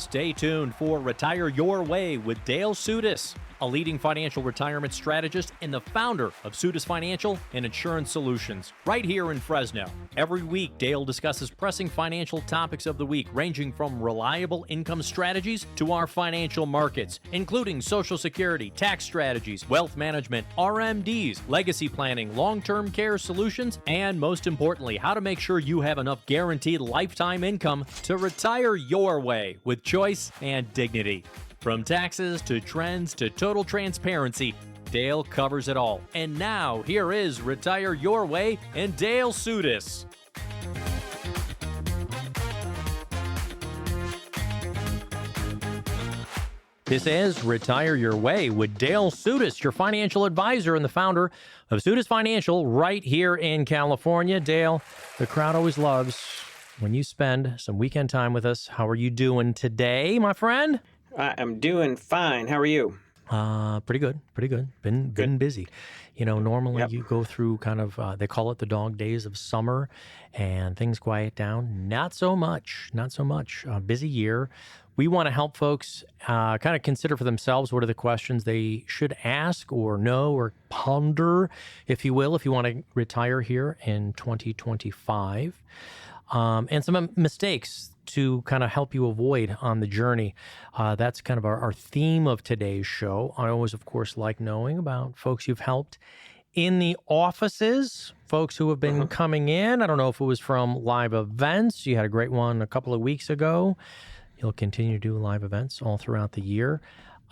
Stay tuned for Retire Your Way with Dale Soutas, a leading financial retirement strategist and the founder of Soutas Financial and Insurance Solutions, right here in Fresno. Every week, Dale discusses pressing financial topics of the week, ranging from reliable income strategies to our financial markets, including Social Security, tax strategies, wealth management, RMDs, legacy planning, long-term care solutions, and most importantly, how to make sure you have enough guaranteed lifetime income to retire your way with choice and dignity. From taxes to trends to total transparency, Dale covers it all. And now, here is Retire Your Way and Dale Soutas. This is Retire Your Way with Dale Soutas, your financial advisor and the founder of Soutas Financial right here in California. Dale, the crowd always loves when you spend some weekend time with us. How are you doing today, my friend? I'm doing fine. How are you? Pretty good. Been busy. You know, normally Yep. you go through kind of, they call it the dog days of summer and things quiet down. Not so much. Busy year. We want to help folks kind of consider for themselves what are the questions they should ask or know or ponder, if you will, if you want to retire here in 2025. And some mistakes to kind of help you avoid on the journey. That's kind of our theme of today's show. I always, of course, like knowing about folks you've helped in the offices, folks who have been coming in. I don't know if it was from live events. You had a great one a couple of weeks ago. You'll continue to do live events all throughout the year.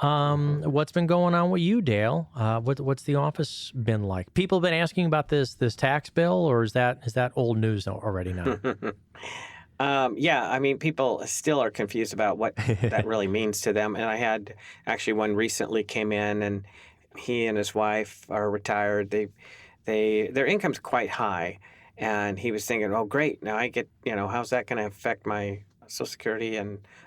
What's been going on with you, Dale? What's the office been like? People have been asking about this tax bill, or is that old news already now? Yeah, I memean, people still are confused about what that really means to them. And I had actually one recently came in, and he and his wife are retired. Their income's quite high, and he was thinking, "Oh, great! Now I get, how's that going to affect my Social Security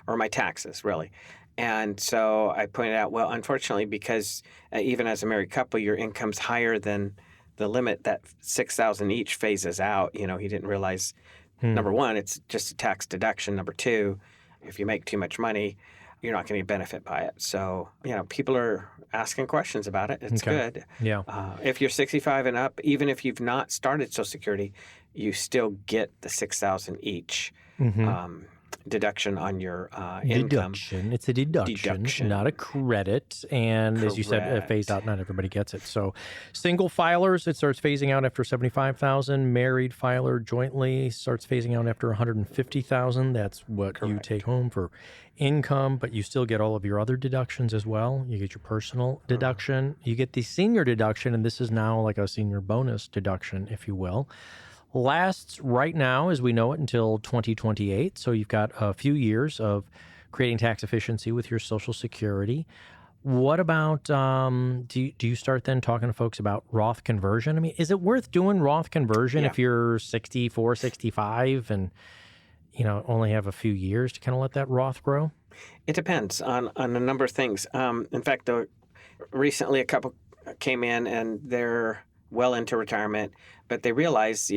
or my taxes, really?" And so I pointed out, well, unfortunately, because even as a married couple, your income's higher than the limit that $6,000 each phases out. He didn't realize. Number one, it's just a tax deduction. Number two, if you make too much money, you're not going to benefit by it. So, people are asking questions about it. It's good. Yeah. If you're 65 and up, even if you've not started Social Security, you still get the $6,000 each deduction on your income. Deduction. It's a deduction, not a credit. And as you said, phased out, not everybody gets it. So single filers, it starts phasing out after $75,000. Married filer jointly starts phasing out after $150,000. That's what you take home for income, but you still get all of your other deductions as well. You get your personal deduction. You get the senior deduction, and this is now like a senior bonus deduction, if you will. Lasts right now, as we know it, until 2028. So you've got a few years of creating tax efficiency with your Social Security. What about, do you start then talking to folks about Roth conversion? I mean, is it worth doing Roth conversion if you're 64, 65 and, only have a few years to kind of let that Roth grow? It depends on a number of things. In fact, recently a couple came in and they're well into retirement, but they realize,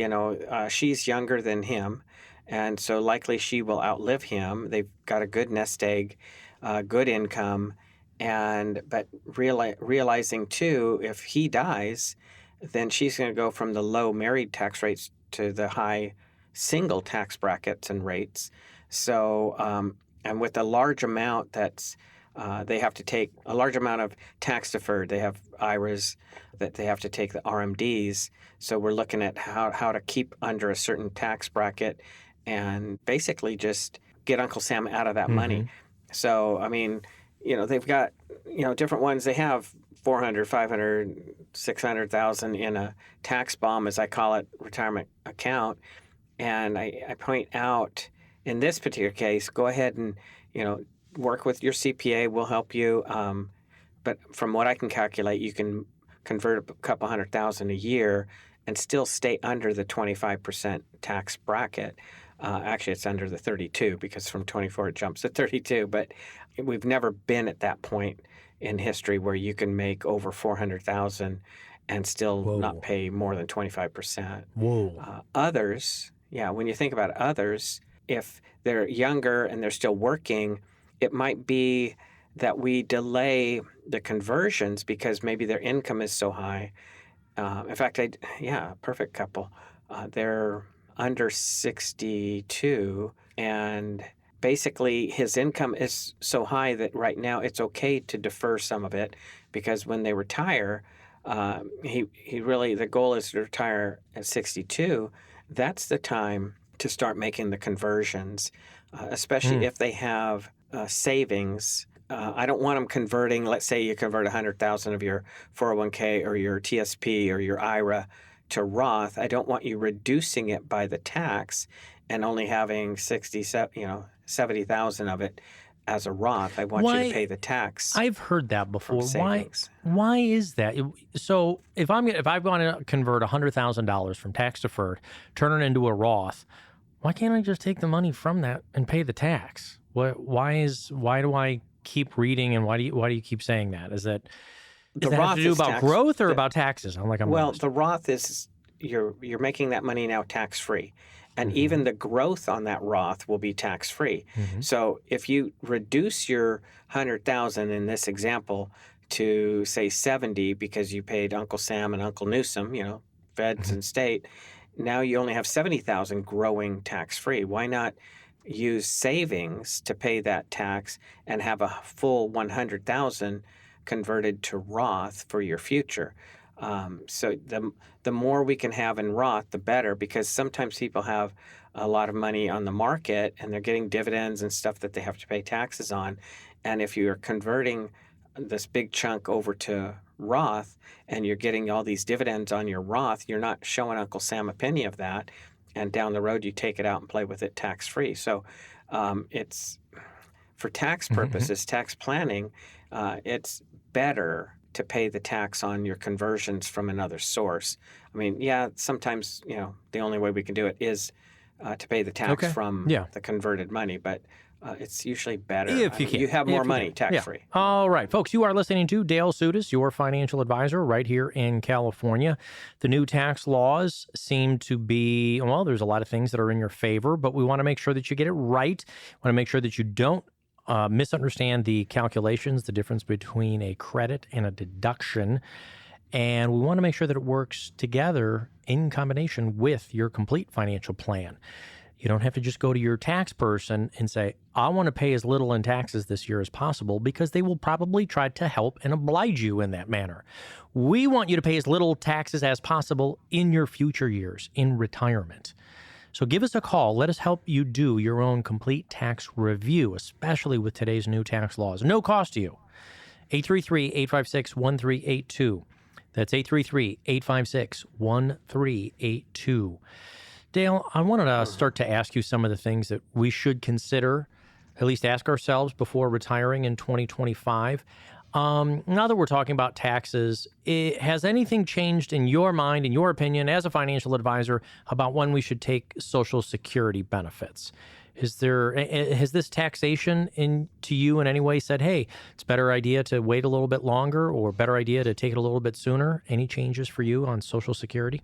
she's younger than him, and so likely she will outlive him. They've got a good nest egg, good income, but realizing too, if he dies, then she's going to go from the low married tax rates to the high single tax brackets and rates. So, and with a large amount that's they have to take a large amount of tax deferred. They have IRAs that they have to take the RMDs. So we're looking at how to keep under a certain tax bracket and basically just get Uncle Sam out of that money. So, I mean, they've got, different ones. They have 400, 500, 600,000 in a tax bomb, as I call it, retirement account. And I point out in this particular case, go ahead and, work with your CPA. We'll help you. But from what I can calculate, you can convert a couple $100,000 a year and still stay under the 25% tax bracket. Actually, it's under the 32 because from 24 it jumps to 32. But we've never been at that point in history where you can make over 400,000 and still not pay more than 25%. Others, when you think about others, if they're younger and they're still working, it might be that we delay the conversions because maybe their income is so high. In fact, perfect couple. They're under 62, and basically his income is so high that right now it's okay to defer some of it, because when they retire, he really, the goal is to retire at 62. That's the time to start making the conversions, especially if they have savings. I don't want them converting. Let's say you convert 100,000 of your 401k or your TSP or your IRA to Roth. I don't want you reducing it by the tax and only having 70,000 of it as a Roth. I want you to pay the tax. I've heard that before. Savings. Why is that? So if I want to convert $100,000 from tax deferred, turn it into a Roth, why can't I just take the money from that and pay the tax? Why do I keep reading, and why do you keep saying that? Does that have to do about growth or about taxes? The Roth is you're making that money now tax free, and even the growth on that Roth will be tax free. So if you reduce your 100,000 in this example to say 70 because you paid Uncle Sam and Uncle Newsom, feds and state, now you only have 70,000 growing tax free. Why not use savings to pay that tax and have a full 100,000 converted to Roth for your future? So the more we can have in Roth, the better, because sometimes people have a lot of money on the market and they're getting dividends and stuff that they have to pay taxes on. And if you're converting this big chunk over to Roth and you're getting all these dividends on your Roth, you're not showing Uncle Sam a penny of that. And down the road, you take it out and play with it tax-free. So it's, for tax purposes, tax planning, it's better to pay the tax on your conversions from another source. I mean, sometimes, the only way we can do it is to pay the tax from the converted money, but it's usually better if you can. You have more money tax-free. Yeah. All right, folks, you are listening to Dale Soutas, your financial advisor right here in California. The new tax laws seem to be, there's a lot of things that are in your favor, but we want to make sure that you get it right. We want to make sure that you don't misunderstand the calculations, the difference between a credit and a deduction. And we want to make sure that it works together in combination with your complete financial plan. You don't have to just go to your tax person and say, I want to pay as little in taxes this year as possible, because they will probably try to help and oblige you in that manner. We want you to pay as little taxes as possible in your future years, in retirement. So give us a call. Let us help you do your own complete tax review, especially with today's new tax laws. No cost to you. 833-856-1382. That's 833-856-1382. Dale, I wanted to start to ask you some of the things that we should consider, at least ask ourselves before retiring in 2025. Now that we're talking about taxes, has anything changed in your mind, in your opinion, as a financial advisor, about when we should take Social Security benefits? Has this taxation to you in any way said, hey, it's a better idea to wait a little bit longer, or better idea to take it a little bit sooner? Any changes for you on Social Security?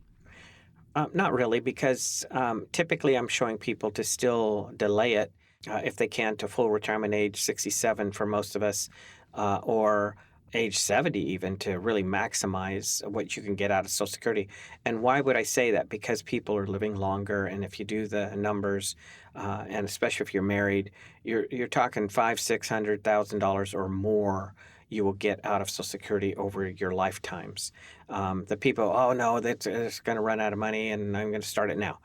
Not really, because typically I'm showing people to still delay it if they can to full retirement age 67 for most of us, or age 70 even, to really maximize what you can get out of Social Security. And why would I say that? Because people are living longer, and if you do the numbers, and especially if you're married, you're talking $500,000-$600,000 or more you will get out of Social Security over your lifetimes. The people, oh no, it's going to run out of money and I'm going to start it now.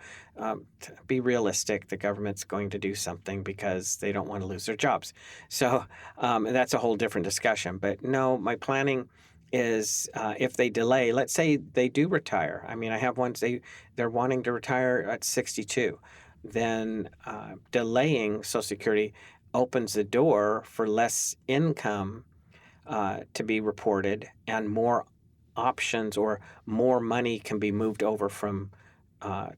Be realistic. The government's going to do something because they don't want to lose their jobs. So and that's a whole different discussion. But no, my planning is if they delay, let's say they do retire. I mean, I have ones, they're wanting to retire at 62. Then delaying Social Security opens the door for less income to be reported, and more options or more money can be moved over from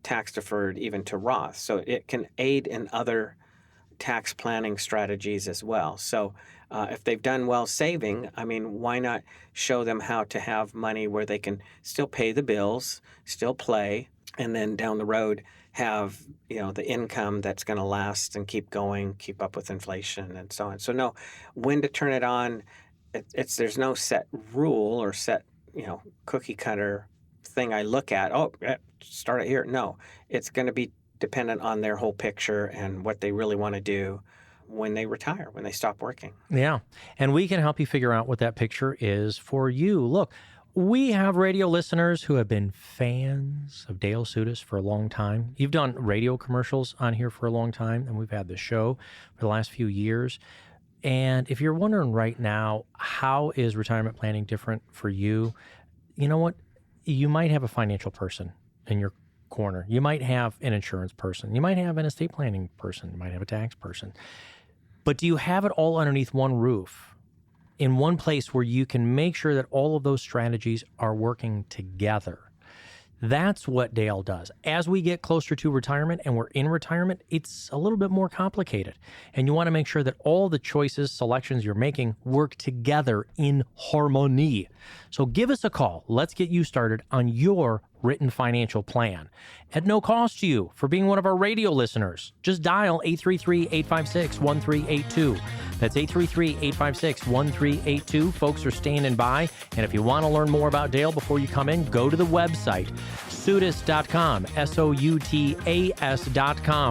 tax deferred even to Roth. So it can aid in other tax planning strategies as well. So if they've done well saving, I mean, why not show them how to have money where they can still pay the bills, still play, and then down the road have the income that's going to last and keep going, keep up with inflation and so on. So no, when to turn it on, there's no set rule or set cookie cutter thing I look at. Oh, start it here. No, it's going to be dependent on their whole picture and what they really want to do when they retire, when they stop working. Yeah. And we can help you figure out what that picture is for you. Look, we have radio listeners who have been fans of Dale Soutas for a long time. You've done radio commercials on here for a long time, and we've had the show for the last few years. And if you're wondering right now, how is retirement planning different for you? You know what? You might have a financial person in your corner. You might have an insurance person. You might have an estate planning person. You might have a tax person. But do you have it all underneath one roof, in one place where you can make sure that all of those strategies are working together? That's what Dale does. As we get closer to retirement and we're in retirement, it's a little bit more complicated. And you want to make sure that all the choices, selections you're making work together in harmony. So give us a call. Let's get you started on your written financial plan at no cost to you for being one of our radio listeners. Just dial 833-856-1382. That's 833-856-1382. Folks are standing by. And if you want to learn more about Dale before you come in, go to the website, Soutas.com, Soutas.com.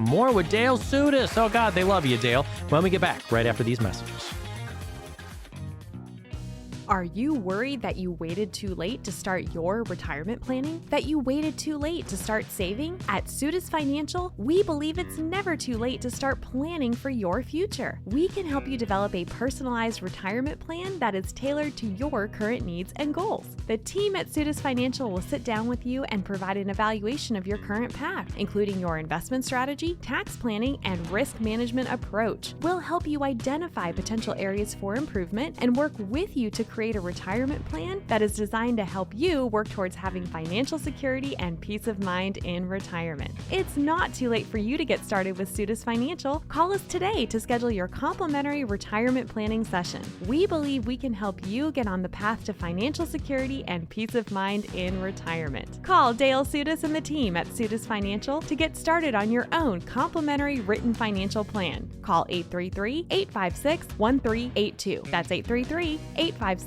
More with Dale Soutas. Oh, God, they love you, Dale. When we get back right after these messages. Are you worried that you waited too late to start your retirement planning? That you waited too late to start saving? At Soutas Financial, we believe it's never too late to start planning for your future. We can help you develop a personalized retirement plan that is tailored to your current needs and goals. The team at Soutas Financial will sit down with you and provide an evaluation of your current path, including your investment strategy, tax planning, and risk management approach. We'll help you identify potential areas for improvement and work with you to create a retirement plan that is designed to help you work towards having financial security and peace of mind in retirement. It's not too late for you to get started with Soutas Financial. Call us today to schedule your complimentary retirement planning session. We believe we can help you get on the path to financial security and peace of mind in retirement. Call Dale Soutas and the team at Soutas Financial to get started on your own complimentary written financial plan. Call 833-856-1382. That's 833-856-1382.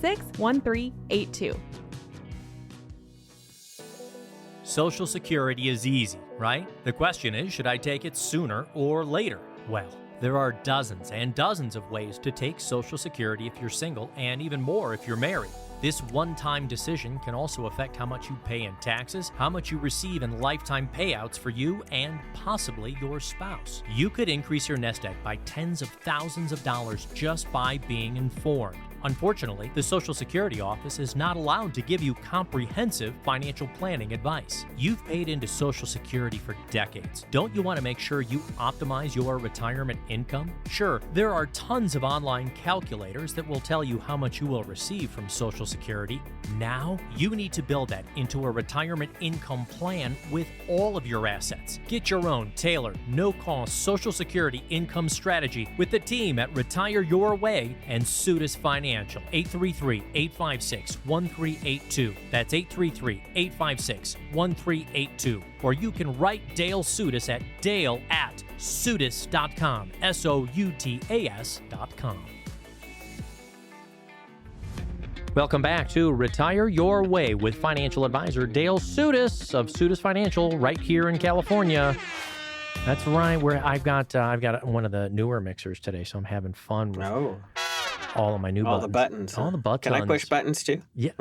Social Security is easy, right? The question is, should I take it sooner or later? Well, there are dozens and dozens of ways to take Social Security if you're single, and even more if you're married. This one-time decision can also affect how much you pay in taxes, how much you receive in lifetime payouts for you and possibly your spouse. You could increase your nest egg by tens of thousands of dollars just by being informed. Unfortunately, the Social Security office is not allowed to give you comprehensive financial planning advice. You've paid into Social Security for decades. Don't you want to make sure you optimize your retirement income? Sure, there are tons of online calculators that will tell you how much you will receive from Social Security. Now, you need to build that into a retirement income plan with all of your assets. Get your own tailored, no-cost Social Security income strategy with the team at Retire Your Way and Soutas Financial. 833-856-1382. That's 833-856-1382. Or you can write Dale Soutas at dale@soutas.com, Soutas.com. Welcome back to Retire Your Way with financial advisor Dale Soutas of Soutas Financial right here in California. That's right. Where I've got one of the newer mixers today, so I'm having fun with all of my new all buttons. the buttons. All the buttons. Can I push buttons too? Yeah.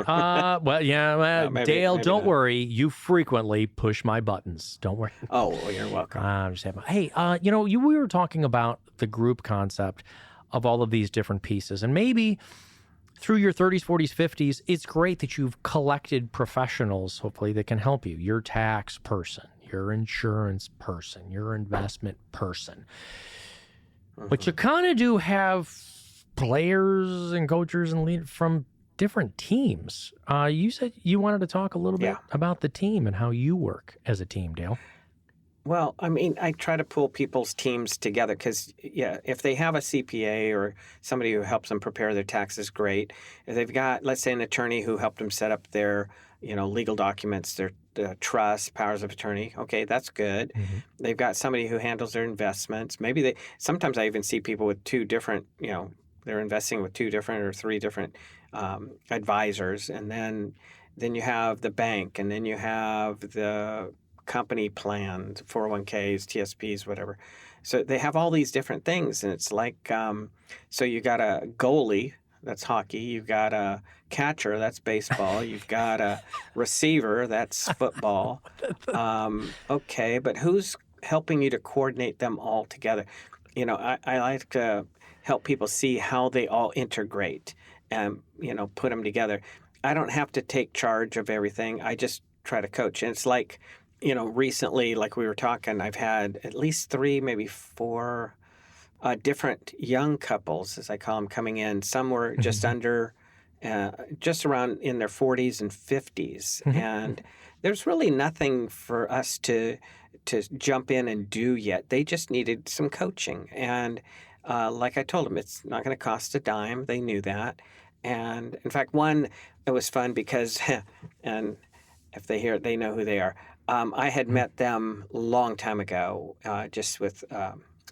Maybe, Dale, don't not. worry. You frequently push my buttons. Don't worry. Oh, well, you're welcome. I'm just having. Hey, we were talking about the group concept of all of these different pieces, and maybe through your 30s, 40s, 50s, it's great that you've collected professionals, hopefully, that can help you. Your tax person, your insurance person, your investment person. But you kind of do have players and coaches and leaders from different teams. You said you wanted to talk a little bit about the team and how you work as a team, Dale. Well, I mean, I try to pull people's teams together because, yeah, if they have a CPA or somebody who helps them prepare their taxes, great. If they've got, let's say, an attorney who helped them set up their, legal documents, their trust, powers of attorney, okay, that's good. Mhm. They've got somebody who handles their investments. Sometimes I even see people with two different, they're investing with two different or three different advisors. And then you have the bank, and then you have the company plans, 401ks, TSPs, whatever. So they have all these different things. And it's like, so you got a goalie, that's hockey. You've got a catcher, that's baseball. You've got a receiver, that's football. Okay, but who's helping you to coordinate them all together? I like to help people see how they all integrate and, put them together. I don't have to take charge of everything. I just try to coach. And it's like, recently, like we were talking, I've had at least 3, maybe 4 different young couples, as I call them, coming in. Some were just under, just around in their 40s and 50s. And there's really nothing for us to jump in and do yet. They just needed some coaching. And like I told them, it's not going to cost a dime. They knew that. And in fact, it was fun because, and if they hear it, they know who they are. I had met them a long time ago, just with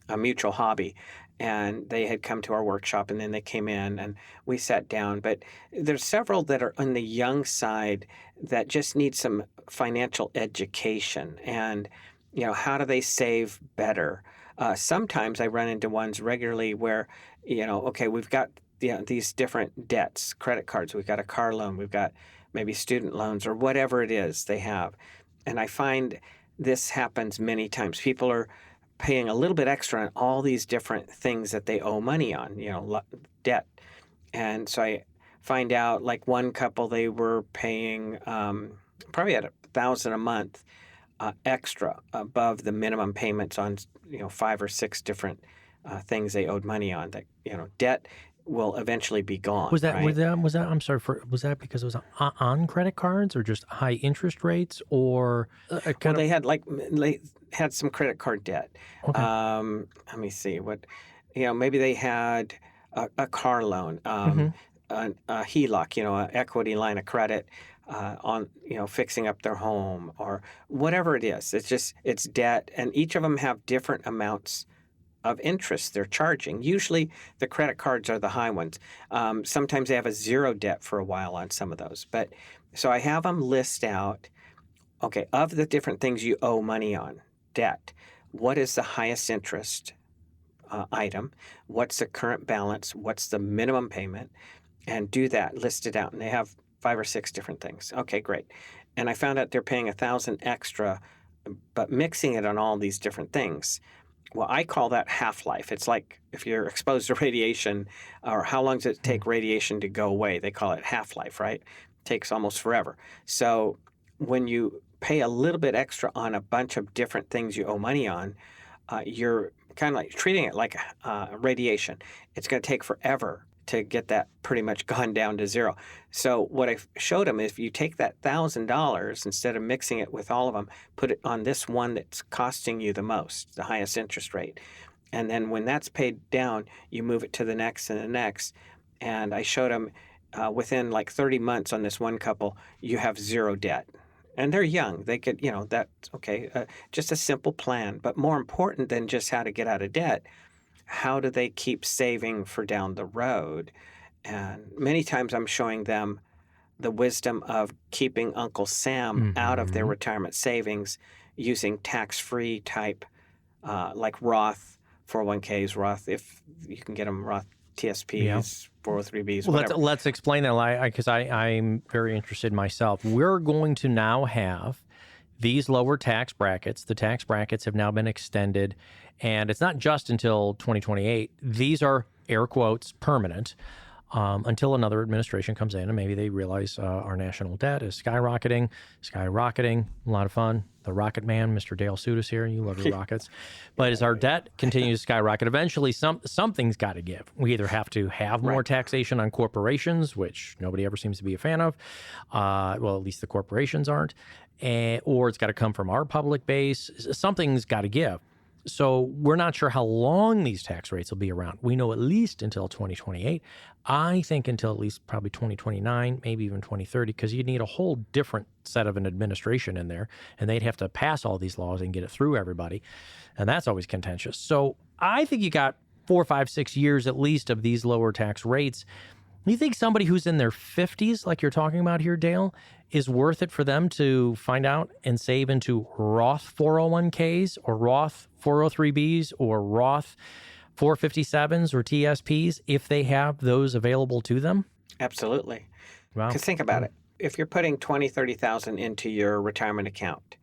a mutual hobby, and they had come to our workshop, and then they came in, and we sat down. But there's several that are on the young side that just need some financial education, and how do they save better? Sometimes I run into ones regularly where, okay, we've got these different debts, credit cards, we've got a car loan, we've got maybe student loans or whatever it is they have. And I find this happens many times. People are paying a little bit extra on all these different things that they owe money on, debt. And so I find out, like one couple, they were paying probably at $1,000 a month extra above the minimum payments on 5 or 6 different things they owed money on. That debt will eventually be gone. Was that right? I'm sorry, was that because it was on credit cards or just high interest rates or They had some credit card debt. Okay. Let me see maybe they had a car loan, a HELOC, an equity line of credit on fixing up their home or whatever it is. It's debt, and each of them have different amounts of interest they're charging. Usually the credit cards are the high ones. Sometimes they have a zero debt for a while on some of those. But so I have them list out, okay, of the different things you owe money on, debt, what is the highest interest item? What's the current balance? What's the minimum payment? And do that, list it out. And they have 5 or 6 different things. Okay, great. And I found out they're paying $1,000 extra, but mixing it on all these different things. Well, I call that half-life. It's like if you're exposed to radiation, or how long does it take radiation to go away? They call it half-life, right? It takes almost forever. So when you pay a little bit extra on a bunch of different things you owe money on, you're kind of like treating it like radiation. It's going to take forever to get that pretty much gone down to zero. So what I showed them is if you take that $1,000, instead of mixing it with all of them, put it on this one that's costing you the most, the highest interest rate. And then when that's paid down, you move it to the next and the next. And I showed them within like 30 months on this one couple, you have zero debt. And they're young. They could, that's okay. Just a simple plan. But more important than just how to get out of debt, how do they keep saving for down the road? And many times I'm showing them the wisdom of keeping Uncle Sam out of their retirement savings using tax-free type, like Roth 401ks, Roth, if you can get them, Roth TSPs, 403bs, well, whatever. let's explain that, because I'm very interested myself. We're going to now have these lower tax brackets. The tax brackets have now been extended, and it's not just until 2028. These are, air quotes, permanent, until another administration comes in and maybe they realize our national debt is skyrocketing. A lot of fun. The Rocket Man, Mr. Dale Soutas here. You love your rockets. But as our debt continues to skyrocket, eventually something's got to give. We either have to have more taxation on corporations, which nobody ever seems to be a fan of. Well, at least the corporations aren't. or it's got to come from our public base. Something's got to give. So we're not sure how long these tax rates will be around. We know at least until 2028. I think until at least probably 2029, maybe even 2030, because you need a whole different set of an administration in there, and they'd have to pass all these laws and get it through everybody. And that's always contentious. So I think you got 4, 5, 6 years at least of these lower tax rates. You think somebody who's in their 50s, like you're talking about here, Dale, is worth it for them to find out and save into Roth 401ks or Roth 403bs or Roth 457s or TSPs if they have those available to them? Absolutely. Wow. Because think about it. If you're putting $20,000, $30,000 into your retirement account,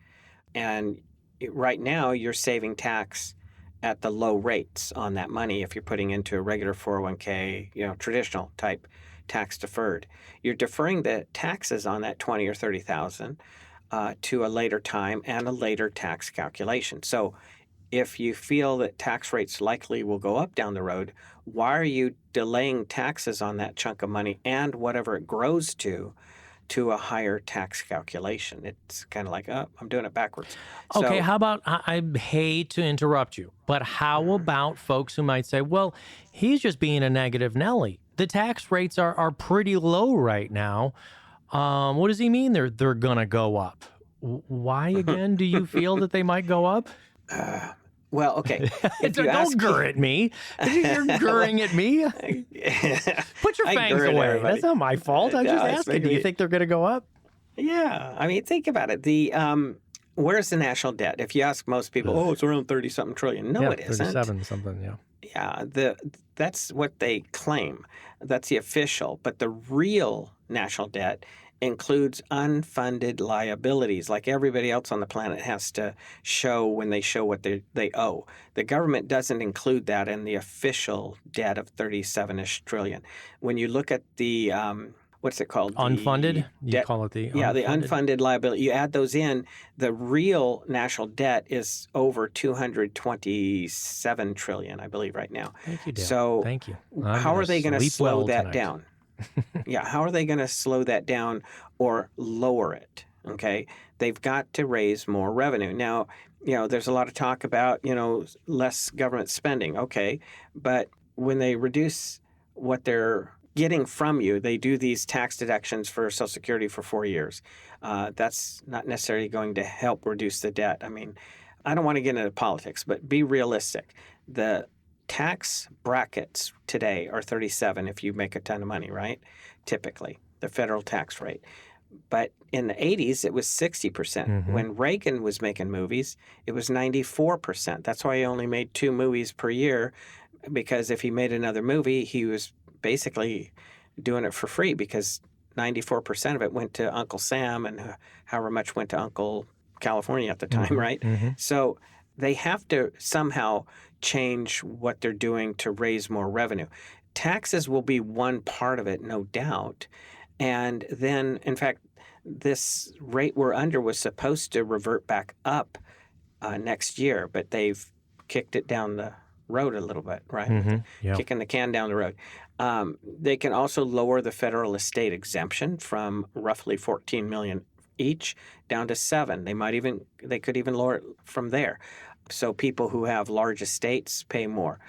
and right now you're saving tax at the low rates on that money if you're putting into a regular 401k, traditional type tax deferred. You're deferring the taxes on that $20,000 or $30,000 to a later time and a later tax calculation. So if you feel that tax rates likely will go up down the road, why are you delaying taxes on that chunk of money and whatever it grows to a higher tax calculation? It's kind of like, oh, I'm doing it backwards. Okay, how about, I hate to interrupt you, but how about folks who might say, well, he's just being a negative Nelly. The tax rates are pretty low right now. What does he mean they're going to go up? Why, again, do you feel that they might go up? Well, okay. Don't gurr at me. You're gurring at me. Put your fangs away. That's not my fault. I'm just asking. Do you think they're going to go up? Yeah. I mean, think about it. Where's the national debt? If you ask most people, it's around 30-something trillion. No, it isn't. 37-something, yeah. Yeah, that's what they claim. That's the official. But the real national debt includes unfunded liabilities, like everybody else on the planet has to show when they show what they owe. The government doesn't include that in the official debt of 37-ish trillion. When you look at the what's it called? Unfunded? You call it the unfunded? Yeah, the unfunded liability. You add those in, the real national debt is over 227 trillion, I believe, right now. Thank you, Dale. So thank you. How are they going to slow that tonight. down? Yeah, how are they going to slow that down or lower it? Okay, they've got to raise more revenue. Now, there's a lot of talk about, less government spending. Okay, but when they reduce what they're getting from you, they do these tax deductions for Social Security for 4 years. That's not necessarily going to help reduce the debt. I mean, I don't want to get into politics, but be realistic. The tax brackets today are 37 if you make a ton of money, right? Typically, the federal tax rate. But in the 80s, it was 60%. Mm-hmm. When Reagan was making movies, it was 94%. That's why he only made 2 movies per year, because if he made another movie, he was basically doing it for free, because 94% of it went to Uncle Sam and however much went to Uncle California at the time, mm-hmm. right? Mm-hmm. So they have to somehow change what they're doing to raise more revenue. Taxes will be one part of it, no doubt. And then, in fact, this rate we're under was supposed to revert back up next year, but they've kicked it down the road a little bit, right? Mm-hmm. Yep. Kicking the can down the road. They can also lower the federal estate exemption from roughly $14 million each down to $7 million. They could even lower it from there. So people who have large estates pay more.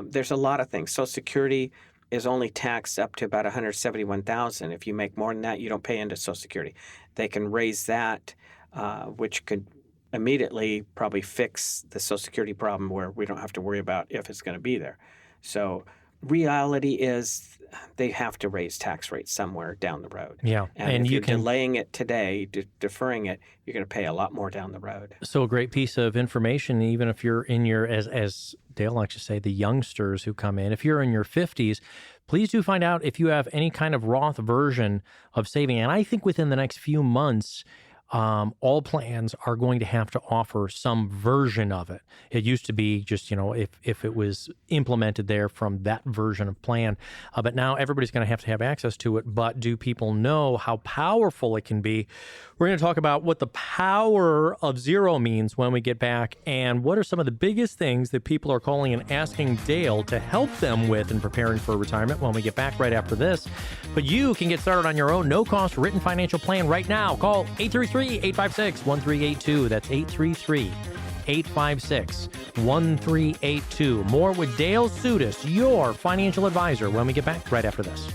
There's a lot of things. Social Security is only taxed up to about $171,000. If you make more than that, you don't pay into Social Security. They can raise that, which could immediately probably fix the Social Security problem where we don't have to worry about if it's going to be there. So reality is they have to raise tax rates somewhere down the road. Yeah. And if you're delaying it today, deferring it, you're going to pay a lot more down the road. So a great piece of information, even if you're in your, as Dale likes to say, the youngsters who come in, if you're in your 50s, please do find out if you have any kind of Roth version of saving. And I think within the next few months, all plans are going to have to offer some version of it. It used to be just, if it was implemented there from that version of plan. But now everybody's going to have access to it. But do people know how powerful it can be? We're going to talk about what the power of zero means when we get back, and what are some of the biggest things that people are calling and asking Dale to help them with in preparing for retirement when we get back right after this. But you can get started on your own no-cost written financial plan right now. Call 833 833-856-1382. That's 833-856-1382. More with Dale Soutas, your financial advisor, when we get back right after this.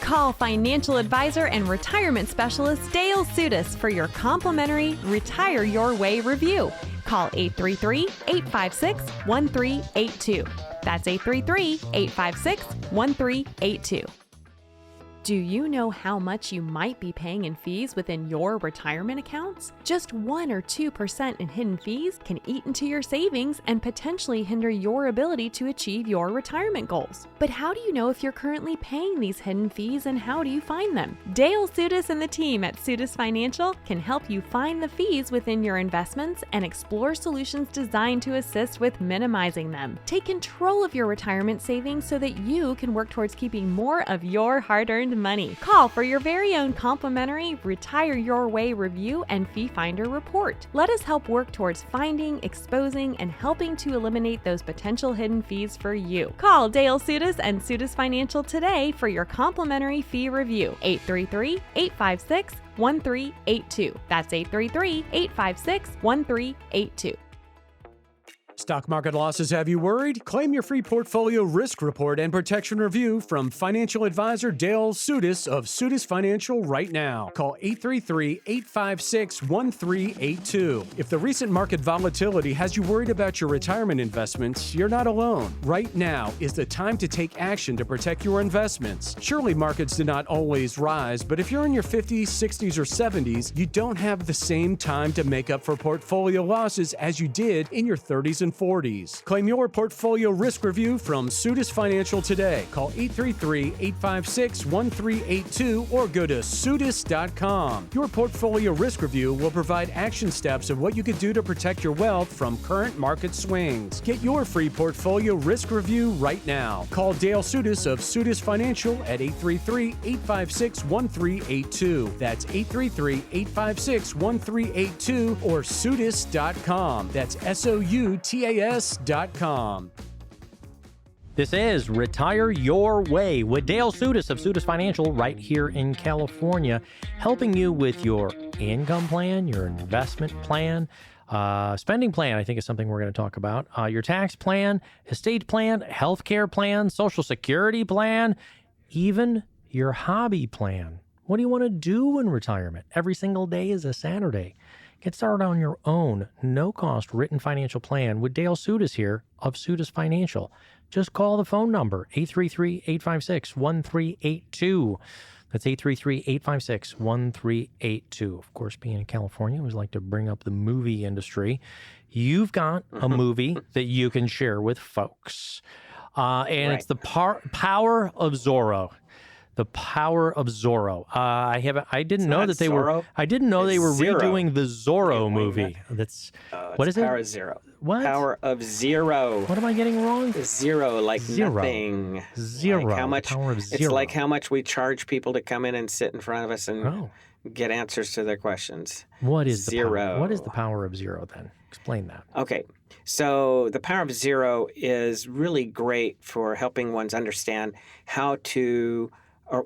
Call financial advisor and retirement specialist Dale Soutas for your complimentary Retire Your Way review. Call 833-856-1382. That's 833-856-1382. Do you know how much you might be paying in fees within your retirement accounts? Just 1 or 2% in hidden fees can eat into your savings and potentially hinder your ability to achieve your retirement goals. But how do you know if you're currently paying these hidden fees, and how do you find them? Dale Soutas and the team at Soutas Financial can help you find the fees within your investments and explore solutions designed to assist with minimizing them. Take control of your retirement savings so that you can work towards keeping more of your hard-earned money. Call for your very own complimentary Retire Your Way review and fee finder report. Let us help work towards finding, exposing, and helping to eliminate those potential hidden fees for you. Call Dale Soutas and Soutas Financial today for your complimentary fee review. 833-856-1382. That's 833-856-1382. Stock market losses have you worried? Claim your free portfolio risk report and protection review from financial advisor Dale Soutas of Soutas Financial right now. Call 833-856-1382. If the recent market volatility has you worried about your retirement investments, you're not alone. Right now is the time to take action to protect your investments. Surely markets do not always rise, but if you're in your 50s, 60s, or 70s, you don't have the same time to make up for portfolio losses as you did in your 30s and 40s. Claim your portfolio risk review from Soutas Financial today. Call 833-856-1382 or go to Soutas.com. Your portfolio risk review will provide action steps of what you could do to protect your wealth from current market swings. Get your free portfolio risk review right now. Call Dale Soutas of Soutas Financial at 833-856-1382. That's 833-856-1382 or Soutas.com. That's SOUTAS.com. This is Retire Your Way with Dale Soutas of Soutas Financial right here in California, helping you with your income plan, your investment plan, spending plan, I think is something we're going to talk about, your tax plan, estate plan, healthcare plan, social security plan, even your hobby plan. What do you want to do in retirement? Every single day is a Saturday. Get started on your own, no-cost written financial plan with Dale Soutas here of Soutas Financial. Just call the phone number, 833-856-1382. That's 833-856-1382. Of course, being in California, I always like to bring up the movie industry. You've got a movie that you can share with folks. And It's The Power of Zorro. The Power of Zorro. I didn't know that they were. I didn't know they were redoing the Zorro movie. That's what is it? Power of Zero. What? Power of Zero. What am I getting wrong? Zero, like Zero. Nothing. Zero. Like how much? Power of It's zero. like how much we charge people to come in and sit in front of us and get answers to their questions. What is zero? What is the power of zero then? Explain that. Okay. So the Power of Zero is really great for helping ones understand how to.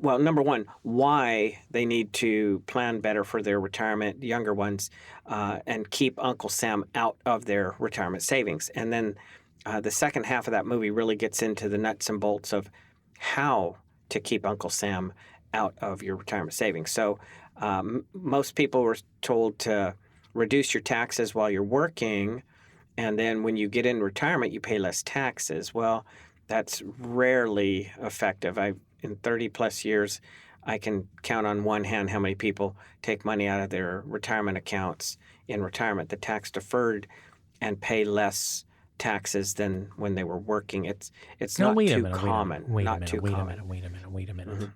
Well, number one, why they need to plan better for their retirement, younger ones, and keep Uncle Sam out of their retirement savings. And then the second half of that movie really gets into the nuts and bolts of how to keep Uncle Sam out of your retirement savings. So most people were told to reduce your taxes while you're working, and then when you get in retirement, you pay less taxes. Well, that's rarely effective. In 30 plus years, I can count on one hand how many people take money out of their retirement accounts in retirement, the tax deferred, and pay less taxes than when they were working. It's not too common. Wait a minute.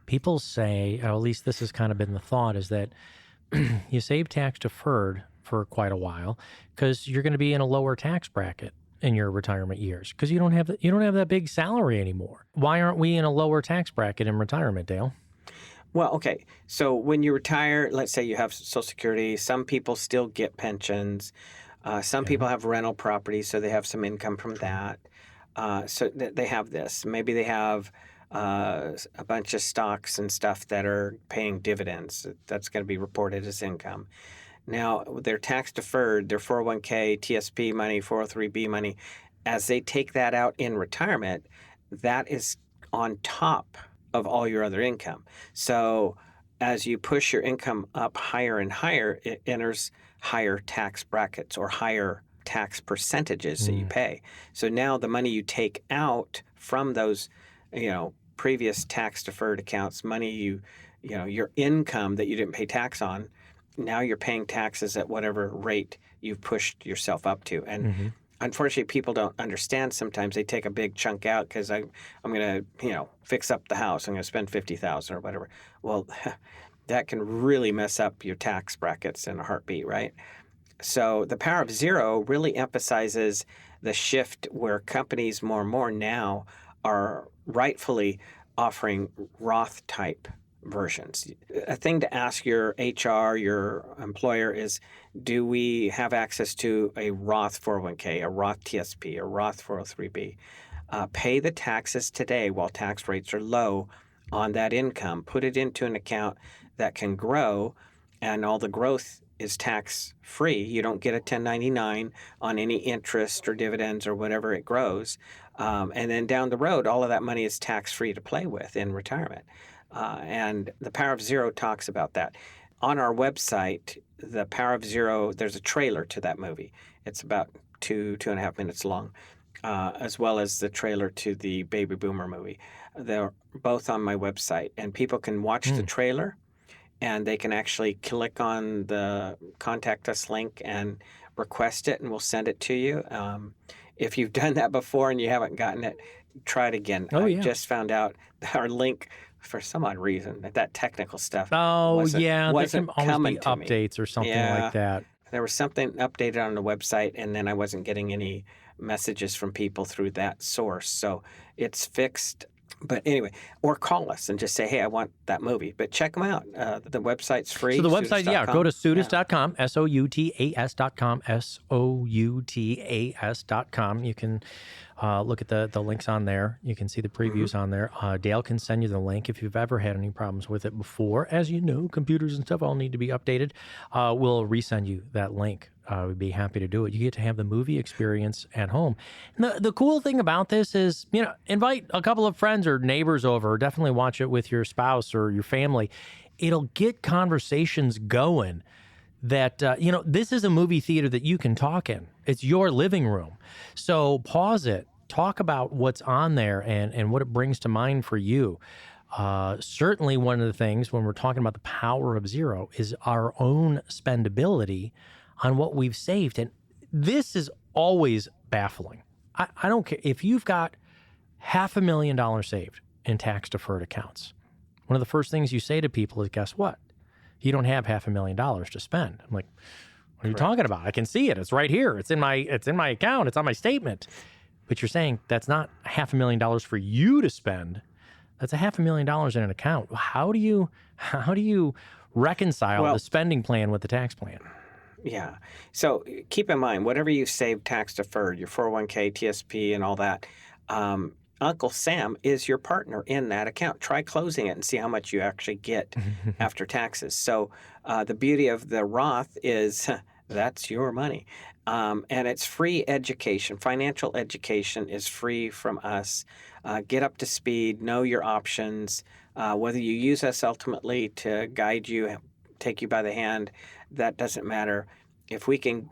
People say, or at least this has kind of been the thought, is that you save tax deferred for quite a while because you're going to be in a lower tax bracket in your retirement years because you don't have that big salary anymore. Why aren't we in a lower tax bracket in retirement, Dale? Well, okay. So when you retire, let's say you have Social Security, some people still get pensions. Some people have rental property, so they have some income from that. So they have this. Maybe they have a bunch of stocks and stuff that are paying dividends. That's going to be reported as income. Now, their tax deferred, their 401k, TSP money, 403b money, as they take that out in retirement, that is on top of all your other income. So as you push your income up higher and higher, it enters higher tax brackets or higher tax percentages that you pay. So now the money you take out from those, previous tax deferred accounts, money your income that you didn't pay tax on, now you're paying taxes at whatever rate you've pushed yourself up to. And unfortunately, people don't understand. Sometimes they take a big chunk out because I'm going to, fix up the house. I'm going to spend $50,000 or whatever. Well, that can really mess up your tax brackets in a heartbeat, right? So the power of zero really emphasizes the shift where companies more and more now are rightfully offering Roth type versions. A thing to ask your HR, your employer is, do we have access to a Roth 401k, a Roth TSP, a Roth 403b? Pay the taxes today while tax rates are low on that income. Put it into an account that can grow, and all the growth is tax free. You don't get a 1099 on any interest or dividends or whatever it grows. And then down the road, all of that money is tax free to play with in retirement. And the Power of Zero talks about that. On our website, the Power of Zero, there's a trailer to that movie. It's about 2.5 minutes long, as well as the trailer to the Baby Boomer movie. They're both on my website, and people can watch the trailer, and they can actually click on the Contact Us link and request it, and we'll send it to you. If you've done that before and you haven't gotten it, try it again. I just found out our link, for some odd reason, that technical stuff. There can always be coming to me. updates or something like that. There was something updated on the website, and then I wasn't getting any messages from people through that source. So it's fixed. But anyway, or call us and just say, hey, I want that movie. But check them out. The website's free. So the website, go to Soutas.com, Soutas.com, Soutas.com. You can look at the links on there. You can see the previews on there. Dale can send you the link if you've ever had any problems with it before. As you know, computers and stuff all need to be updated. We'll resend you that link. We'd be happy to do it. You get to have the movie experience at home. And the cool thing about this is, invite a couple of friends or neighbors over. Definitely watch it with your spouse or your family. It'll get conversations going that, this is a movie theater that you can talk in. It's your living room. So pause it. Talk about what's on there and what it brings to mind for you. Certainly one of the things when we're talking about the power of zero is our own spendability on what we've saved. And this is always baffling. I don't care if you've got $500,000 saved in tax deferred accounts. One of the first things you say to people is, guess what? You don't have $500,000 to spend. I'm like, what are you talking about? I can see it. It's right here. It's in my account. It's on my statement. But you're saying that's not $500,000 for you to spend. That's $500,000 in an account. How do you reconcile the spending plan with the tax plan? Yeah. So keep in mind, whatever you save tax deferred, your 401k, TSP, and all that, Uncle Sam is your partner in that account. Try closing it and see how much you actually get after taxes. So the beauty of the Roth is that's your money. And it's free education. Financial education is free from us. Get up to speed, know your options. Whether you use us ultimately to guide you, take you by the hand, that doesn't matter. If we can,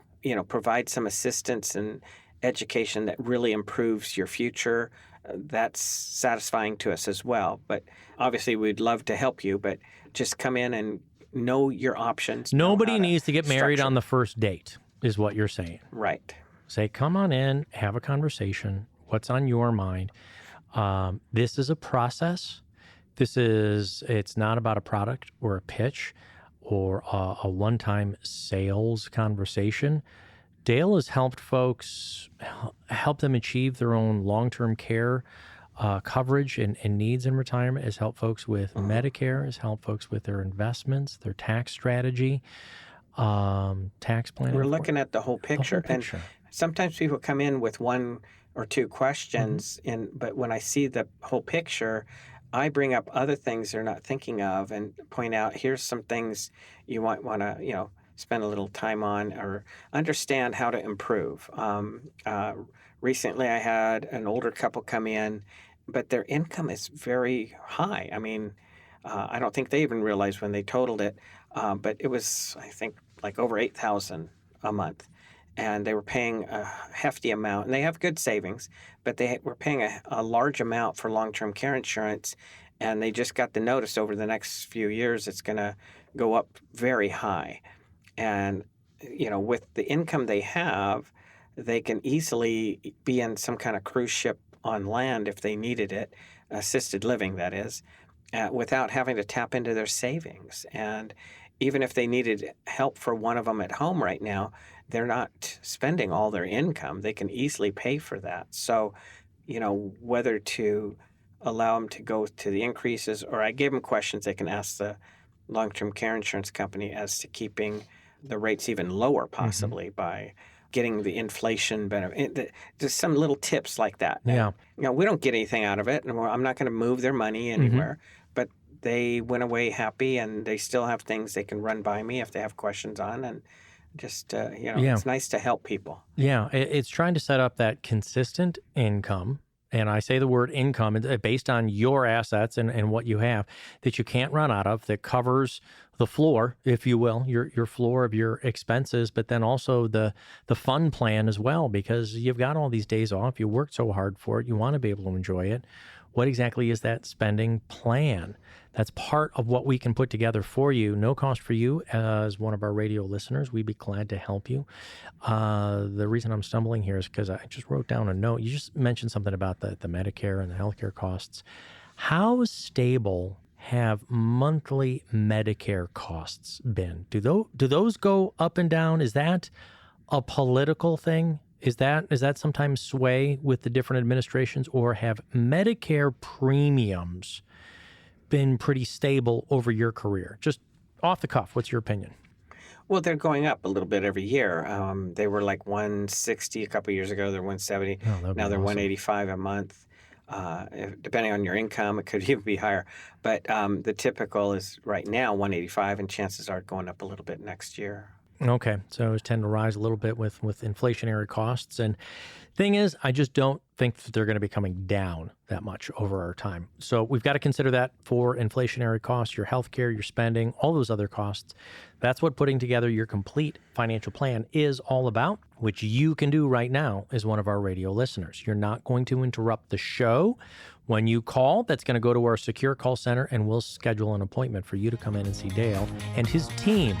provide some assistance and education that really improves your future, that's satisfying to us as well. But obviously, we'd love to help you, but just come in and know your options. Nobody needs to get married on the first date, is what you're saying. Right. Say, come on in, have a conversation. What's on your mind? This is a process. It's not about a product or a pitch or a one-time sales conversation. Dale has helped folks, help them achieve their own long-term care coverage and needs in retirement, has helped folks with Medicare, has helped folks with their investments, their tax strategy, tax planning. We're looking at the whole picture. The whole picture. And sometimes people come in with one or two questions, but when I see the whole picture, I bring up other things they're not thinking of and point out, here's some things you might want to, spend a little time on or understand how to improve. Recently, I had an older couple come in, but their income is very high. I mean, I don't think they even realized when they totaled it, but it was, I think, like over $8,000 a month. And they were paying a hefty amount, and they have good savings, but they were paying a large amount for long-term care insurance, and they just got the notice over the next few years it's going to go up very high. And, with the income they have, they can easily be in some kind of cruise ship on land if they needed it, assisted living, that is, without having to tap into their savings. And even if they needed help for one of them at home right now, they're not spending all their income. They can easily pay for that. So, whether to allow them to go to the increases, or I gave them questions they can ask the long-term care insurance company as to keeping the rates even lower, possibly by getting the inflation benefit. Just some little tips like that. Yeah. And, we don't get anything out of it, and I'm not going to move their money anywhere, but they went away happy, and they still have things they can run by me if they have questions on, and just, it's nice to help people. Yeah, it's trying to set up that consistent income. And I say the word income based on your assets and what you have that you can't run out of, that covers the floor, if you will, your floor of your expenses, but then also the fun plan as well, because you've got all these days off. You worked so hard for it. You want to be able to enjoy it. What exactly is that spending plan? That's part of what we can put together for you. No cost for you as one of our radio listeners. We'd be glad to help you. The reason I'm stumbling here is because I just wrote down a note. You just mentioned something about the Medicare and the healthcare costs. How stable have monthly Medicare costs been? Do those go up and down? Is that a political thing? Is that sometimes sway with the different administrations, or have Medicare premiums been pretty stable over your career? Just off the cuff, what's your opinion? Well, they're going up a little bit every year. They were like $160 a couple of years ago. They're $170. Now they're awesome. $185 a month. Depending on your income, it could even be higher. But the typical is right now $185, and chances are going up a little bit next year. Okay, so it tend to rise a little bit with inflationary costs. And thing is, I just don't think that they're going to be coming down that much over our time. So we've got to consider that for inflationary costs, your healthcare, your spending, all those other costs. That's what putting together your complete financial plan is all about, which you can do right now as one of our radio listeners. You're not going to interrupt the show. When you call, that's going to go to our secure call center, and we'll schedule an appointment for you to come in and see Dale and his team,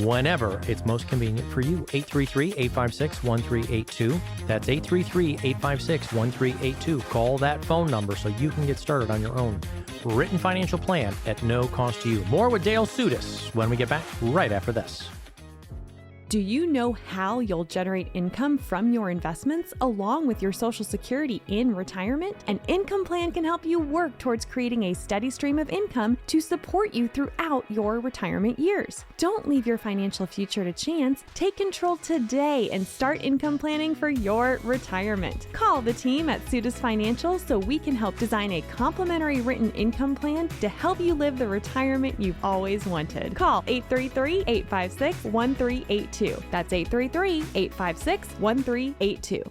whenever it's most convenient for you. 833-856-1382. That's 833-856-1382. Call that phone number so you can get started on your own written financial plan at no cost to you. More with Dale Soutas when we get back right after this. Do you know how you'll generate income from your investments along with your Social Security in retirement? An income plan can help you work towards creating a steady stream of income to support you throughout your retirement years. Don't leave your financial future to chance. Take control today and start income planning for your retirement. Call the team at Soutas Financial so we can help design a complimentary written income plan to help you live the retirement you've always wanted. Call 833-856-1382. That's 833-856-1382.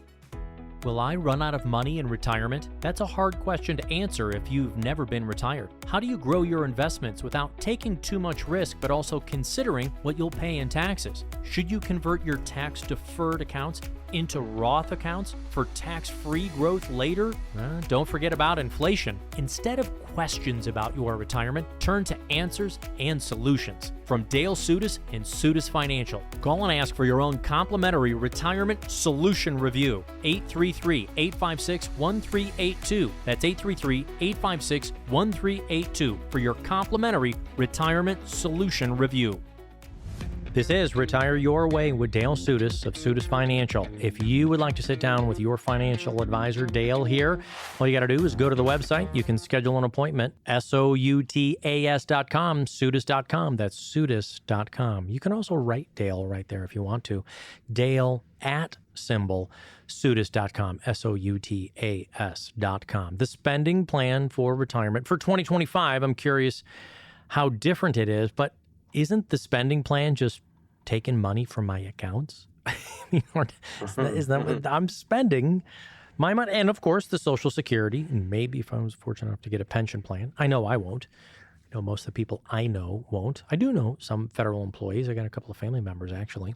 Will I run out of money in retirement? That's a hard question to answer if you've never been retired. How do you grow your investments without taking too much risk, but also considering what you'll pay in taxes? Should you convert your tax-deferred accounts into Roth accounts for tax-free growth later? Don't forget about inflation. Instead of questions about your retirement, turn to answers and solutions from Dale Soutas and Soutas Financial. Call and ask for your own complimentary retirement solution review. 833-856-1382. That's 833-856-1382 for your complimentary retirement solution review. This is Retire Your Way with Dale Soutas of Soutas Financial. If you would like to sit down with your financial advisor, Dale here, all you got to do is go to the website. You can schedule an appointment, SOUTAS.com, Soutas.com. That's Soutas.com. You can also write Dale right there if you want to. Dale at symbol Soutas.com, SOUTAS.com. The spending plan for retirement for 2025, I'm curious how different it is, but isn't the spending plan just taking money from my accounts? Is that what I'm spending my money? And of course, the Social Security, and maybe if I was fortunate enough to get a pension plan. I know I won't. I know most of the people I know won't. I do know some federal employees. I got a couple of family members, actually.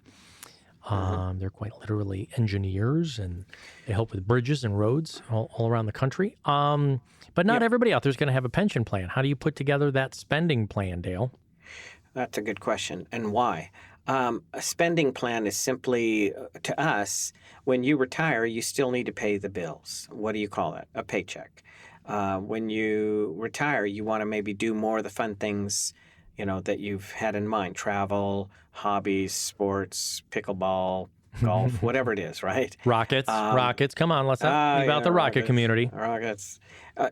They're quite literally engineers, and they help with bridges and roads all around the country. But not everybody out there is going to have a pension plan. How do you put together that spending plan, Dale? That's a good question. And why? A spending plan is simply, to us, when you retire, you still need to pay the bills. What do you call that? A paycheck. When you retire, you want to maybe do more of the fun things, that you've had in mind. Travel, hobbies, sports, pickleball, golf, whatever it is, right? Rockets. Come on, let's not leave out the rocket community. Rockets.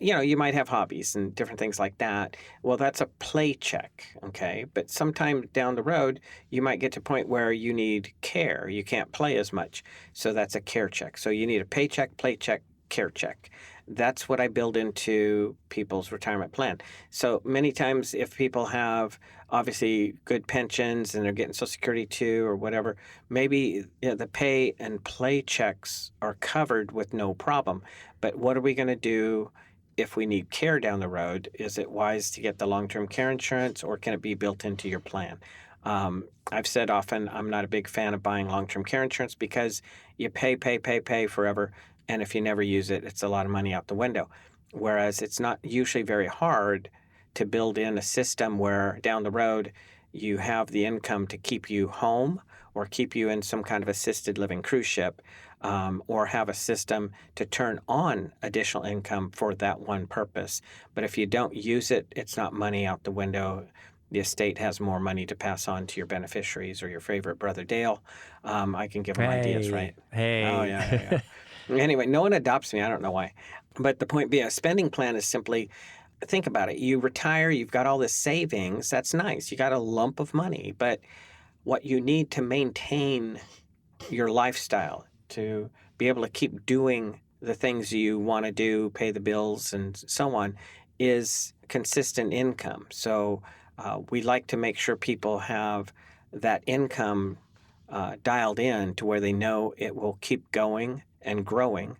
You might have hobbies and different things like that. Well, that's a play check, okay? But sometime down the road, you might get to a point where you need care. You can't play as much. So that's a care check. So you need a paycheck, play check, care check. That's what I build into people's retirement plan. So many times if people have obviously good pensions and they're getting Social Security too or whatever, maybe the pay and play checks are covered with no problem. But what are we going to do if we need care down the road? Is it wise to get the long-term care insurance, or can it be built into your plan? I've said often I'm not a big fan of buying long-term care insurance because you pay forever. And if you never use it, it's a lot of money out the window. Whereas it's not usually very hard to build in a system where down the road you have the income to keep you home or keep you in some kind of assisted living cruise ship, or have a system to turn on additional income for that one purpose. But if you don't use it, it's not money out the window. The estate has more money to pass on to your beneficiaries or your favorite brother Dale. I can give them ideas, right? Hey. Oh, yeah. Anyway, no one adopts me. I don't know why. But the point being, a spending plan is simply, think about it. You retire, you've got all this savings. That's nice. You got a lump of money. But what you need to maintain your lifestyle, to be able to keep doing the things you want to do, pay the bills and so on, is consistent income. So we like to make sure people have that income dialed in to where they know it will keep going and growing.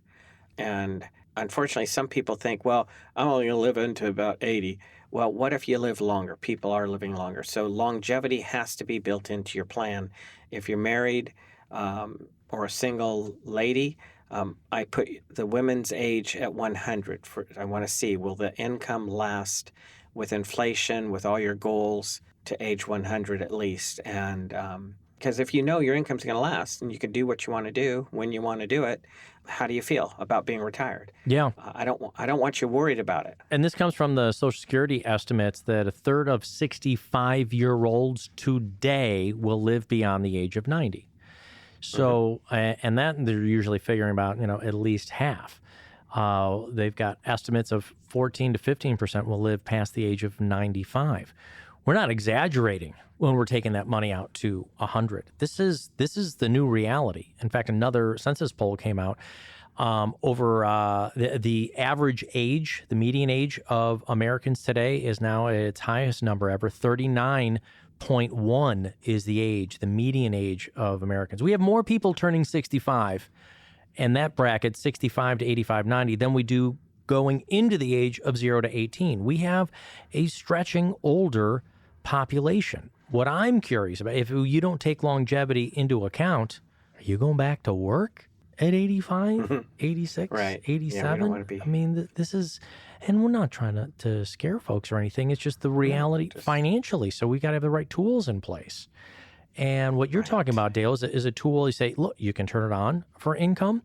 And unfortunately, some people think, well, I'm only going to live into about 80. Well, what if you live longer? People are living longer. So longevity has to be built into your plan. If you're married or a single lady, I put the women's age at 100. I want to see, will the income last with inflation, with all your goals, to age 100 at least? And because if you know your income's going to last and you can do what you want to do when you want to do it, how do you feel about being retired? Yeah. I don't want you worried about it. And this comes from the Social Security estimates that a third of 65-year-olds today will live beyond the age of 90. So, and that they're usually figuring about, at least half. They've got estimates of 14 to 15% will live past the age of 95. We're not exaggerating when we're taking that money out to 100. This is the new reality. In fact, another census poll came out over the average age, the median age of Americans today is now at its highest number ever. 39.1 is the median age of Americans. We have more people turning 65 in that bracket, 65 to 85, 90, than we do going into the age of 0 to 18. We have a stretching older population. What I'm curious about, if you don't take longevity into account, are you going back to work at 85, 86, right. 87? Yeah, we don't want to be. I mean, this is, and we're not trying to scare folks or anything. It's just the reality financially. So we got to have the right tools in place. And what you're talking about, Dale, is a tool. You say, look, you can turn it on for income.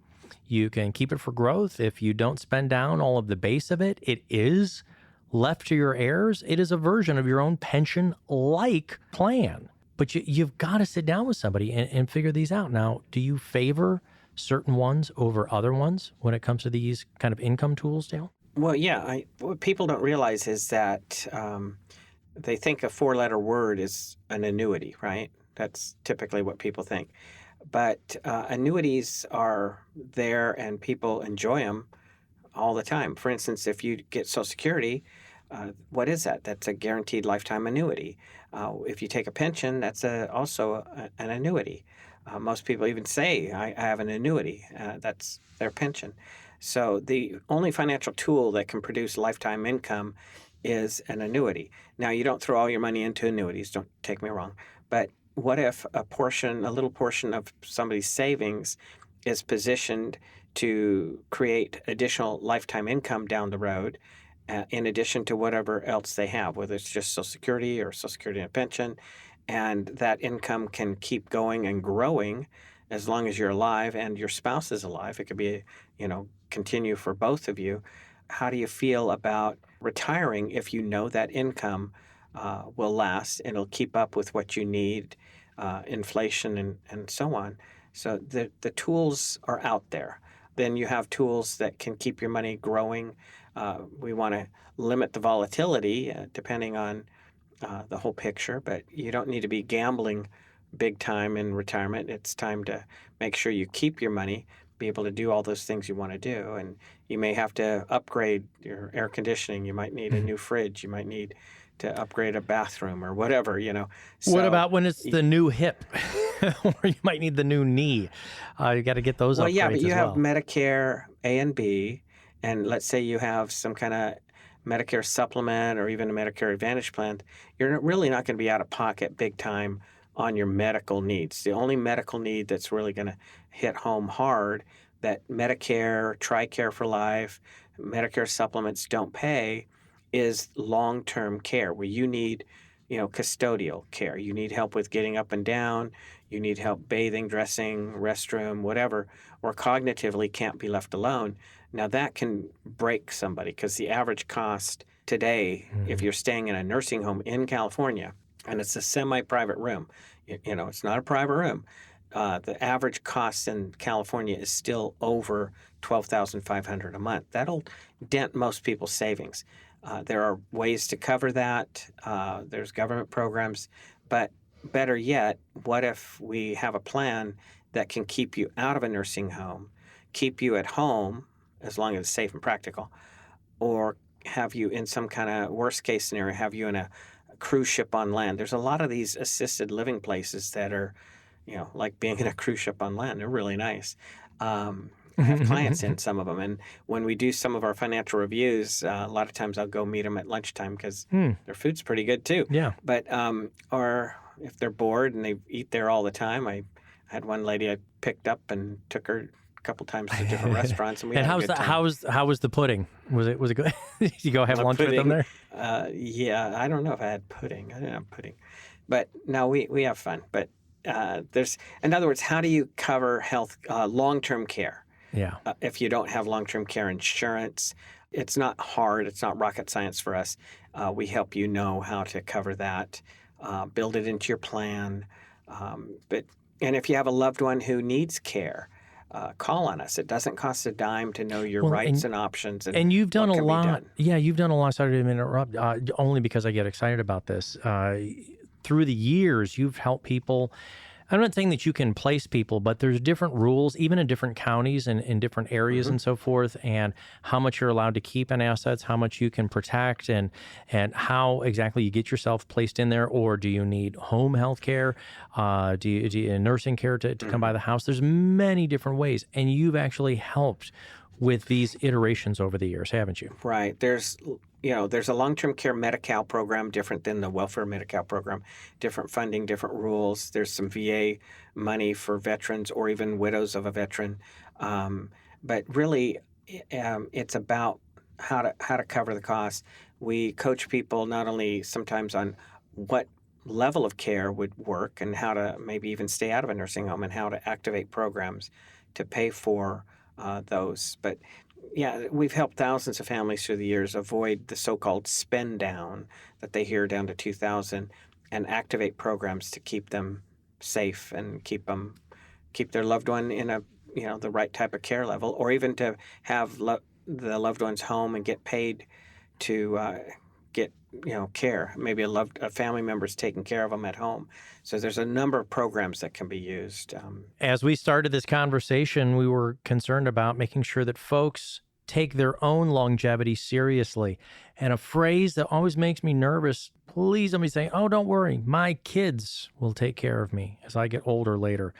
You can keep it for growth. If you don't spend down all of the base of it, it is left to your heirs. It is a version of your own pension-like plan. But you've got to sit down with somebody and figure these out. Now, do you favor certain ones over other ones when it comes to these kind of income tools, Dale? Well, yeah. What people don't realize is that they think a four-letter word is an annuity, right? That's typically what people think. But annuities are there and people enjoy them all the time. For instance, if you get Social Security, what is that? That's a guaranteed lifetime annuity. If you take a pension, that's also an annuity. Most people even say, I have an annuity. That's their pension. So the only financial tool that can produce lifetime income is an annuity. Now, you don't throw all your money into annuities, don't take me wrong. But what if a little portion of somebody's savings is positioned to create additional lifetime income down the road, in addition to whatever else they have, whether it's just Social Security or Social Security and a pension, and that income can keep going and growing as long as you're alive and your spouse is alive. It could be, continue for both of you. How do you feel about retiring if you know that income will last and it'll keep up with what you need, inflation and so on? So the tools are out there. Then you have tools that can keep your money growing. We want to limit the volatility depending on the whole picture, but you don't need to be gambling big time in retirement. It's time to make sure you keep your money, be able to do all those things you want to do. And you may have to upgrade your air conditioning. You might need a new fridge. You might need to upgrade a bathroom or whatever, So, what about when it's the new hip or you might need the new knee? You got to get those upgrades Well, yeah, but you as have well. Medicare A and B, and let's say you have some kind of Medicare supplement or even a Medicare Advantage plan, you're really not going to be out of pocket big time on your medical needs. The only medical need that's really going to hit home hard that Medicare, TRICARE for life, Medicare supplements don't pay is long-term care where you need, custodial care. You need help with getting up and down. You need help bathing, dressing, restroom, whatever, or cognitively can't be left alone. Now that can break somebody because the average cost today, if you're staying in a nursing home in California, and it's a semi-private room, it's not a private room, the average cost in California is still over $12,500 a month. That'll dent most people's savings. There are ways to cover that. There's government programs, but better yet, what if we have a plan that can keep you out of a nursing home, keep you at home as long as it's safe and practical, or have you in some kind of worst case scenario, have you in a cruise ship on land. There's a lot of these assisted living places that are, like being in a cruise ship on land. They're really nice. I have clients in some of them. And when we do some of our financial reviews, a lot of times I'll go meet them at lunchtime because their food's pretty good too. Yeah. But, or if they're bored and they eat there all the time, I had one lady I picked up and took her a couple times to different restaurants, and we And had how's a good the time. how was the pudding? Was it good? Did you go have lunch with them there? Yeah, I don't know if I had pudding. I didn't have pudding, but no, we have fun. But in other words, how do you cover health, long-term care? Yeah. If you don't have long-term care insurance, it's not hard. It's not rocket science for us. We help you know how to cover that, build it into your plan. And if you have a loved one who needs care, call on us. It doesn't cost a dime to know your rights and options. And you've done what a can be lot. done. Yeah, you've done a lot. Sorry to interrupt. Only because I get excited about this. Through the years, you've helped people. I'm not saying that you can place people, but there's different rules, even in different counties and in different areas and so forth, and how much you're allowed to keep in assets, how much you can protect, and how exactly you get yourself placed in there, or do you need home health care? Do you nursing care to come by the house? There's many different ways, and you've actually helped with these iterations over the years, haven't you? Right. There's a long-term care Medi-Cal program different than the welfare Medi-Cal program, different funding, different rules. There's some VA money for veterans or even widows of a veteran. But really, it's about how to cover the costs. We coach people not only sometimes on what level of care would work and how to maybe even stay out of a nursing home and how to activate programs to pay for those. But yeah, we've helped thousands of families through the years avoid the so-called spend down that they hear down to $2,000 and activate programs to keep them safe and keep their loved one in the right type of care level, or even to have the loved ones home and get paid to get care. Maybe a family member's taking care of them at home. So there's a number of programs that can be used. As we started this conversation, we were concerned about making sure that folks take their own longevity seriously. And a phrase that always makes me nervous, please don't be saying, oh, don't worry, my kids will take care of me as I get older later.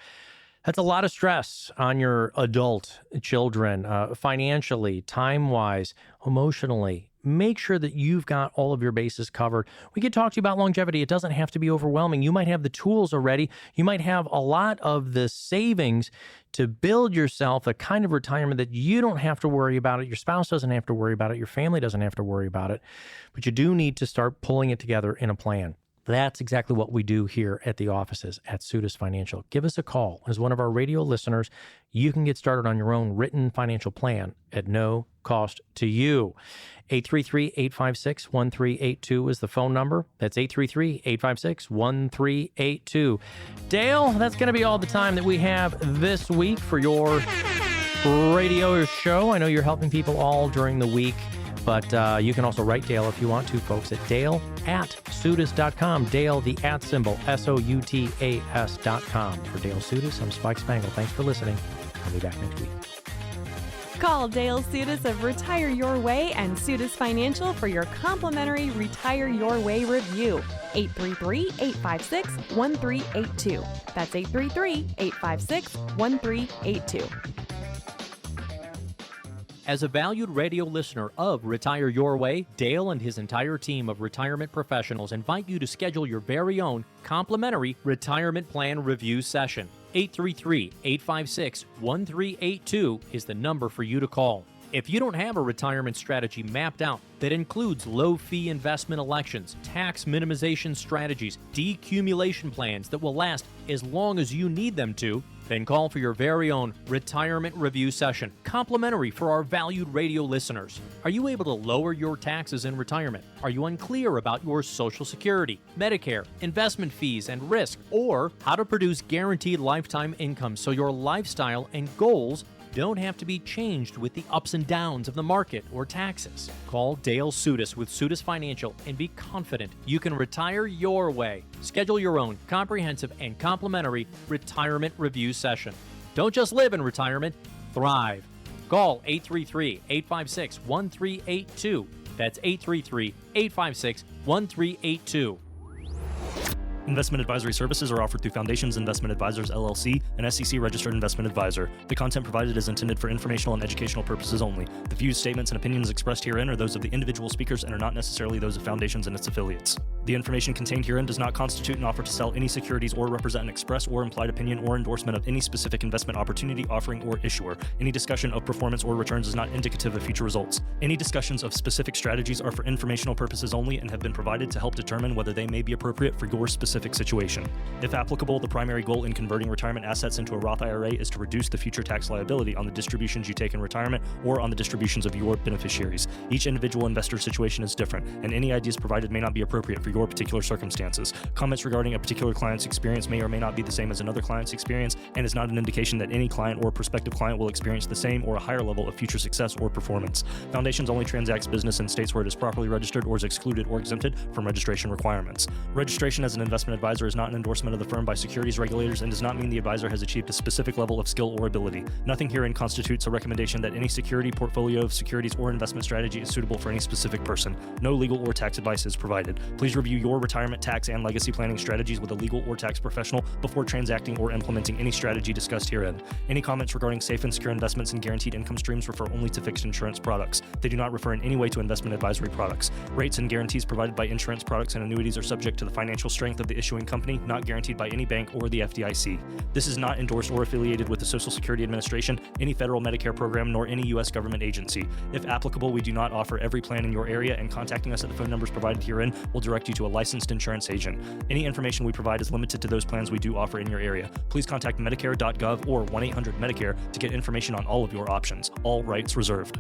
That's a lot of stress on your adult children, financially, time-wise, emotionally. Make sure that you've got all of your bases covered. We could talk to you about longevity. It doesn't have to be overwhelming. You might have the tools already. You might have a lot of the savings to build yourself a kind of retirement that you don't have to worry about it. Your spouse doesn't have to worry about it. Your family doesn't have to worry about it. But you do need to start pulling it together in a plan. That's exactly what we do here at the offices at Soutas Financial. Give us a call. As one of our radio listeners, you can get started on your own written financial plan at no cost to you. 833-856-1382 is the phone number. That's 833-856-1382. Dale, that's going to be all the time that we have this week for your radio show. I know you're helping people all during the week. But you can also write Dale if you want to, folks, at dale@soutas.com. Dale, the @ symbol, SOUTAS.com. For Dale Soutas, I'm Spike Spangle. Thanks for listening. I'll be back next week. Call Dale Soutas of Retire Your Way and Soutas Financial for your complimentary Retire Your Way review. 833-856-1382. That's 833-856-1382. As a valued radio listener of Retire Your Way, Dale and his entire team of retirement professionals invite you to schedule your very own complimentary retirement plan review session. 833-856-1382 is the number for you to call. If you don't have a retirement strategy mapped out that includes low-fee investment elections, tax minimization strategies, decumulation plans that will last as long as you need them to, then call for your very own retirement review session, complimentary for our valued radio listeners. Are you able to lower your taxes in retirement? Are you unclear about your Social Security, Medicare, investment fees and risk, or how to produce guaranteed lifetime income so your lifestyle and goals don't have to be changed with the ups and downs of the market or taxes? Call Dale Soutas with Soutas Financial and be confident you can retire your way. Schedule your own comprehensive and complimentary retirement review session. Don't just live in retirement, thrive. Call 833-856-1382. That's 833-856-1382. Investment advisory services are offered through Foundations Investment Advisors, LLC, an SEC-registered investment advisor. The content provided is intended for informational and educational purposes only. The views, statements, and opinions expressed herein are those of the individual speakers and are not necessarily those of Foundations and its affiliates. The information contained herein does not constitute an offer to sell any securities or represent an express or implied opinion or endorsement of any specific investment opportunity, offering, or issuer. Any discussion of performance or returns is not indicative of future results. Any discussions of specific strategies are for informational purposes only and have been provided to help determine whether they may be appropriate for your specific situation. If applicable, the primary goal in converting retirement assets into a Roth IRA is to reduce the future tax liability on the distributions you take in retirement or on the distributions of your beneficiaries. Each individual investor's situation is different, and any ideas provided may not be appropriate for your particular circumstances. Comments regarding a particular client's experience may or may not be the same as another client's experience, and is not an indication that any client or prospective client will experience the same or a higher level of future success or performance. Foundations only transacts business in states where it is properly registered or is excluded or exempted from registration requirements. Registration as an investment advisor is not an endorsement of the firm by securities regulators and does not mean the advisor has achieved a specific level of skill or ability. Nothing herein constitutes a recommendation that any security, portfolio of securities, or investment strategy is suitable for any specific person. No legal or tax advice is provided. Please review your retirement, tax, and legacy planning strategies with a legal or tax professional before transacting or implementing any strategy discussed herein. Any comments regarding safe and secure investments and guaranteed income streams refer only to fixed insurance products. They do not refer in any way to investment advisory products. Rates and guarantees provided by insurance products and annuities are subject to the financial strength of the issuing company, not guaranteed by any bank or the FDIC. This is not endorsed or affiliated with the Social Security Administration, any federal Medicare program, nor any U.S. government agency. If applicable, we do not offer every plan in your area, and contacting us at the phone numbers provided herein will direct you to a licensed insurance agent. Any information we provide is limited to those plans we do offer in your area. Please contact Medicare.gov or 1-800-MEDICARE to get information on all of your options. All rights reserved.